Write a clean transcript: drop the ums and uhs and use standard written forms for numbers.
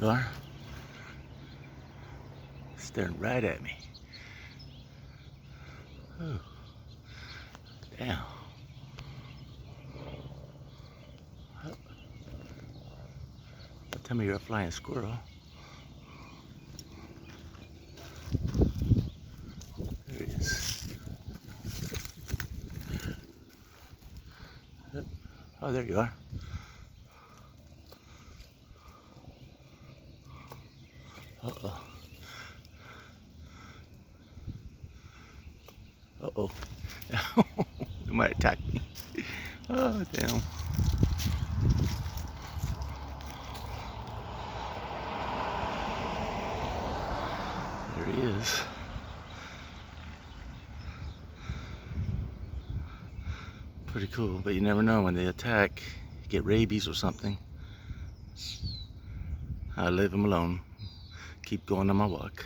you are. Staring right at me. Oh, damn. Don't tell me you're a flying squirrel. There he is. Oh, there you are. Uh-oh. Uh-oh. He might attack me. Oh, damn. There he is. Pretty cool, but you never know when they attack. Get rabies or something. I leave him alone. Keep going on my walk.